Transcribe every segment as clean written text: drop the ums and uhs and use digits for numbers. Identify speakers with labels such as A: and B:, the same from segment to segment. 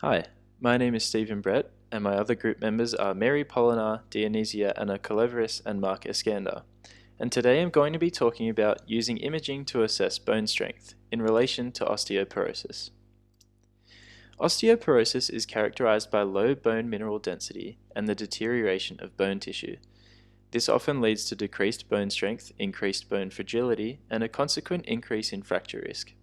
A: Hi, my name is Stephen Brett, and my other group members are Mary Polinar, Dionysia Anna Kaleveris, and Mark Eskander. And today I'm going to be talking about using imaging to assess bone strength in relation to osteoporosis. Osteoporosis is characterized by low bone mineral density and the deterioration of bone tissue. This often leads to decreased bone strength, increased bone fragility, and a consequent increase in fracture risk.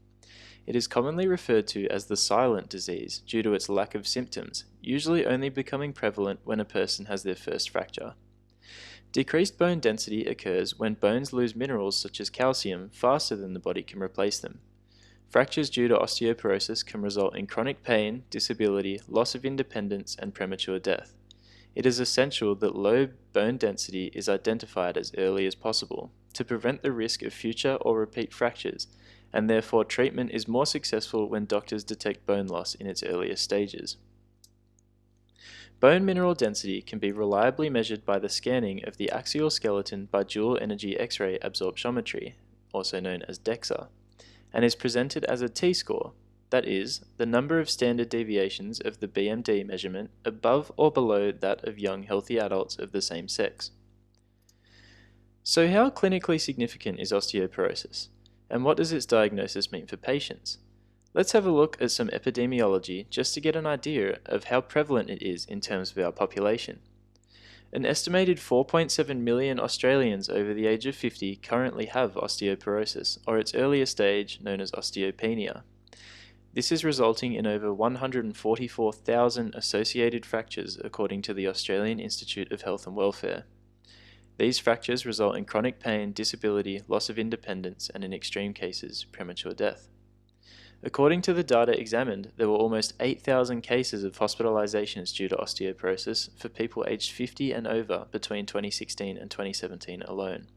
A: It is commonly referred to as the silent disease due to its lack of symptoms, usually only becoming prevalent when a person has their first fracture. Decreased bone density occurs when bones lose minerals such as calcium faster than the body can replace them. Fractures due to osteoporosis can result in chronic pain, disability, loss of independence, and premature death. It is essential that low bone density is identified as early as possible to prevent the risk of future or repeat fractures, and therefore treatment is more successful when doctors detect bone loss in its earliest stages. Bone mineral density can be reliably measured by the scanning of the axial skeleton by dual energy X-ray absorptiometry, also known as DEXA, and is presented as a T-score, that is, the number of standard deviations of the BMD measurement above or below that of young healthy adults of the same sex. So how clinically significant is osteoporosis, and what does its diagnosis mean for patients? Let's have a look at some epidemiology just to get an idea of how prevalent it is in terms of our population. An estimated 4.7 million Australians over the age of 50 currently have osteoporosis, or its earlier stage known as osteopenia. This is resulting in over 144,000 associated fractures according to the Australian Institute of Health and Welfare. These fractures result in chronic pain, disability, loss of independence, and in extreme cases, premature death. According to the data examined, there were almost 8,000 cases of hospitalizations due to osteoporosis for people aged 50 and over between 2016 and 2017 alone.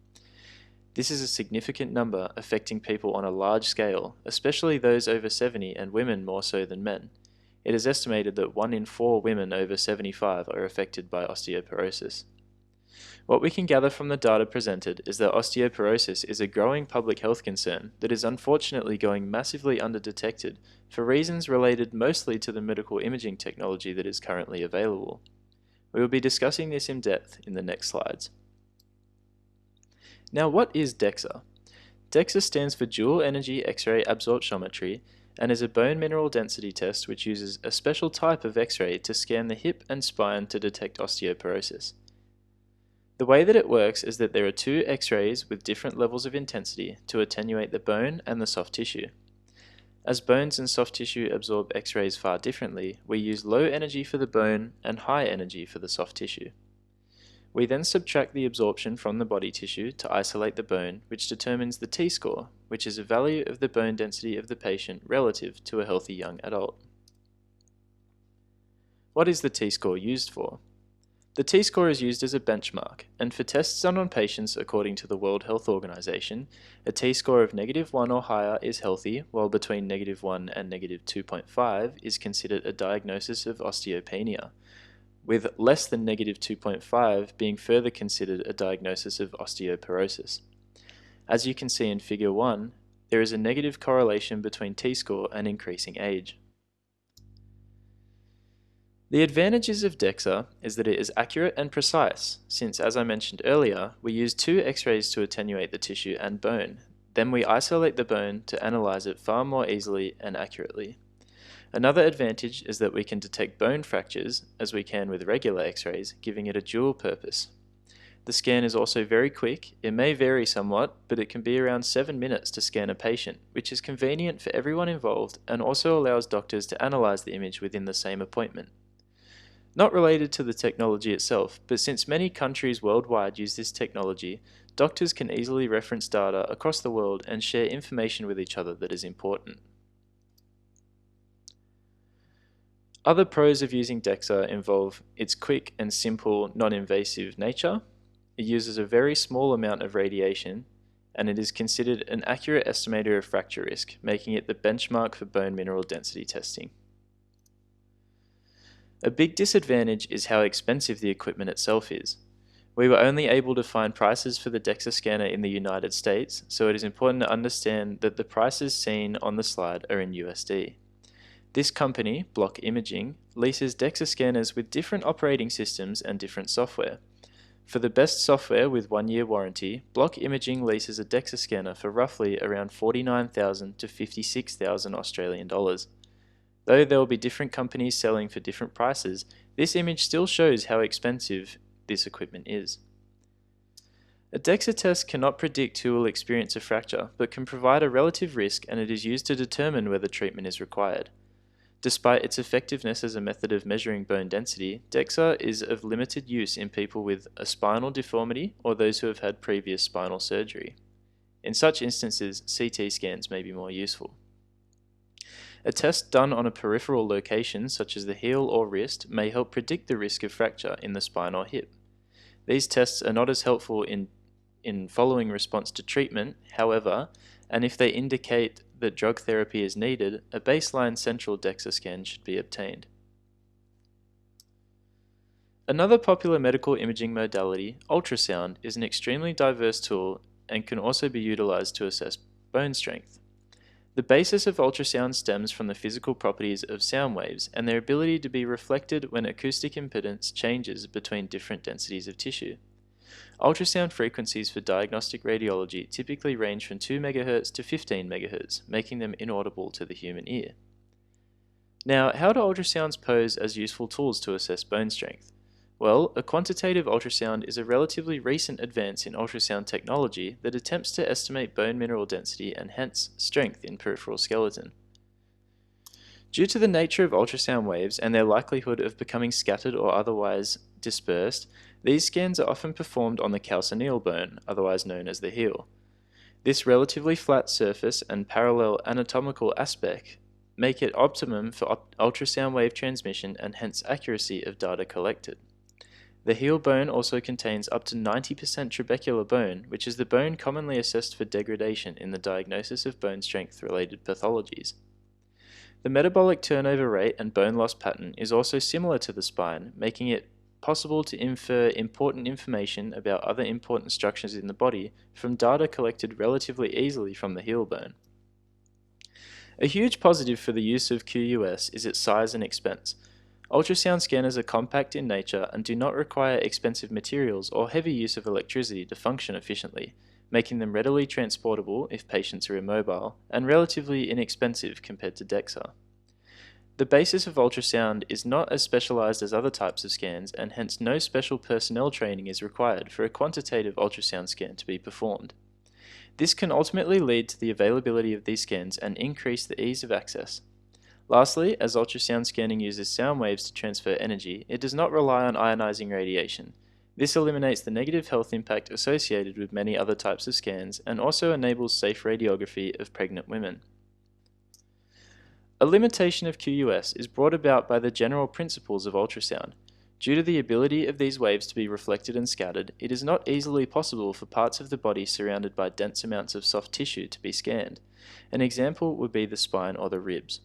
A: This is a significant number affecting people on a large scale, especially those over 70 and women more so than men. It is estimated that 1 in 4 women over 75 are affected by osteoporosis. What we can gather from the data presented is that osteoporosis is a growing public health concern that is unfortunately going massively underdetected for reasons related mostly to the medical imaging technology that is currently available. We will be discussing this in depth in the next slides. Now, what is DEXA? DEXA stands for Dual Energy X-ray Absorptiometry and is a bone mineral density test which uses a special type of X-ray to scan the hip and spine to detect osteoporosis. The way that it works is that there are 2 X-rays with different levels of intensity to attenuate the bone and the soft tissue. As bones and soft tissue absorb X-rays far differently, we use low energy for the bone and high energy for the soft tissue. We then subtract the absorption from the body tissue to isolate the bone, which determines the T-score, which is a value of the bone density of the patient relative to a healthy young adult. What is the T-score used for? The T-score is used as a benchmark, and for tests done on patients according to the World Health Organization, a T-score of -1 or higher is healthy, while between -1 and -2.5 is considered a diagnosis of osteopenia, with less than -2.5 being further considered a diagnosis of osteoporosis. As you can see in Figure 1, there is a negative correlation between T-score and increasing age. The advantages of DEXA is that it is accurate and precise, since, as I mentioned earlier, we use 2 X-rays to attenuate the tissue and bone. Then we isolate the bone to analyze it far more easily and accurately. Another advantage is that we can detect bone fractures, as we can with regular X-rays, giving it a dual purpose. The scan is also very quick. It may vary somewhat, but it can be around 7 minutes to scan a patient, which is convenient for everyone involved and also allows doctors to analyze the image within the same appointment. Not related to the technology itself, but since many countries worldwide use this technology, doctors can easily reference data across the world and share information with each other that is important. Other pros of using DEXA involve its quick and simple, non-invasive nature. It uses a very small amount of radiation, and it is considered an accurate estimator of fracture risk, making it the benchmark for bone mineral density testing. A big disadvantage is how expensive the equipment itself is. We were only able to find prices for the DEXA scanner in the United States, so it is important to understand that the prices seen on the slide are in USD. This company, Block Imaging, leases DEXA scanners with different operating systems and different software. For the best software with 1-year warranty, Block Imaging leases a DEXA scanner for roughly around 49,000 to 56,000 Australian dollars. Though there will be different companies selling for different prices, this image still shows how expensive this equipment is. A DEXA test cannot predict who will experience a fracture, but can provide a relative risk, and it is used to determine whether treatment is required. Despite its effectiveness as a method of measuring bone density, DEXA is of limited use in people with a spinal deformity or those who have had previous spinal surgery. In such instances, CT scans may be more useful. A test done on a peripheral location, such as the heel or wrist, may help predict the risk of fracture in the spine or hip. These tests are not as helpful in following response to treatment, however, and if they indicate that drug therapy is needed, a baseline central DEXA scan should be obtained. Another popular medical imaging modality, ultrasound, is an extremely diverse tool and can also be utilized to assess bone strength. The basis of ultrasound stems from the physical properties of sound waves and their ability to be reflected when acoustic impedance changes between different densities of tissue. Ultrasound frequencies for diagnostic radiology typically range from 2 MHz to 15 MHz, making them inaudible to the human ear. Now, how do ultrasounds pose as useful tools to assess bone strength? Well, a quantitative ultrasound is a relatively recent advance in ultrasound technology that attempts to estimate bone mineral density and hence strength in peripheral skeleton. Due to the nature of ultrasound waves and their likelihood of becoming scattered or otherwise dispersed, these scans are often performed on the calcaneal bone, otherwise known as the heel. This relatively flat surface and parallel anatomical aspect make it optimum for ultrasound wave transmission and hence accuracy of data collected. The heel bone also contains up to 90% trabecular bone, which is the bone commonly assessed for degradation in the diagnosis of bone strength-related pathologies. The metabolic turnover rate and bone loss pattern is also similar to the spine, making it possible to infer important information about other important structures in the body from data collected relatively easily from the heel bone. A huge positive for the use of QUS is its size and expense. Ultrasound scanners are compact in nature and do not require expensive materials or heavy use of electricity to function efficiently, making them readily transportable if patients are immobile, and relatively inexpensive compared to DEXA. The basis of ultrasound is not as specialized as other types of scans, and hence no special personnel training is required for a quantitative ultrasound scan to be performed. This can ultimately lead to the availability of these scans and increase the ease of access. Lastly, as ultrasound scanning uses sound waves to transfer energy, it does not rely on ionizing radiation. This eliminates the negative health impact associated with many other types of scans and also enables safe radiography of pregnant women. A limitation of QUS is brought about by the general principles of ultrasound. Due to the ability of these waves to be reflected and scattered, it is not easily possible for parts of the body surrounded by dense amounts of soft tissue to be scanned. An example would be the spine or the ribs.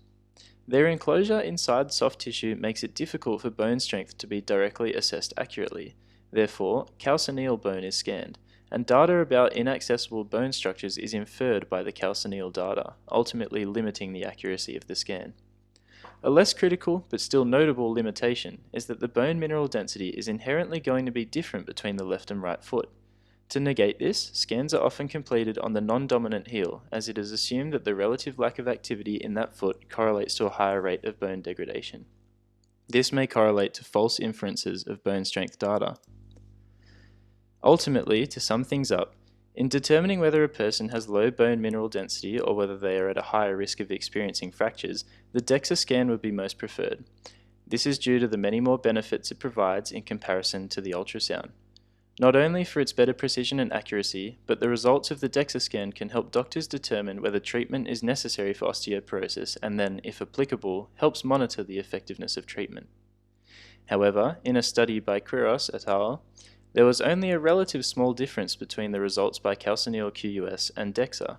A: Their enclosure inside soft tissue makes it difficult for bone strength to be directly assessed accurately. Therefore, calcaneal bone is scanned, and data about inaccessible bone structures is inferred by the calcaneal data, ultimately limiting the accuracy of the scan. A less critical, but still notable limitation is that the bone mineral density is inherently going to be different between the left and right foot. To negate this, scans are often completed on the non-dominant heel, as it is assumed that the relative lack of activity in that foot correlates to a higher rate of bone degradation. This may correlate to false inferences of bone strength data. Ultimately, to sum things up, in determining whether a person has low bone mineral density or whether they are at a higher risk of experiencing fractures, the DEXA scan would be most preferred. This is due to the many more benefits it provides in comparison to the ultrasound. Not only for its better precision and accuracy, but the results of the DEXA scan can help doctors determine whether treatment is necessary for osteoporosis and then, if applicable, helps monitor the effectiveness of treatment. However, in a study by Quiros et al., there was only a relative small difference between the results by calcaneal QUS and DEXA.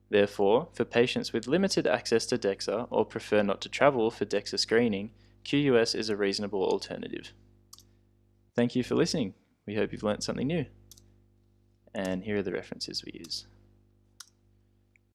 A: Therefore, for patients with limited access to DEXA or prefer not to travel for DEXA screening, QUS is a reasonable alternative. Thank you for listening. We hope you've learnt something new. And here are the references we use.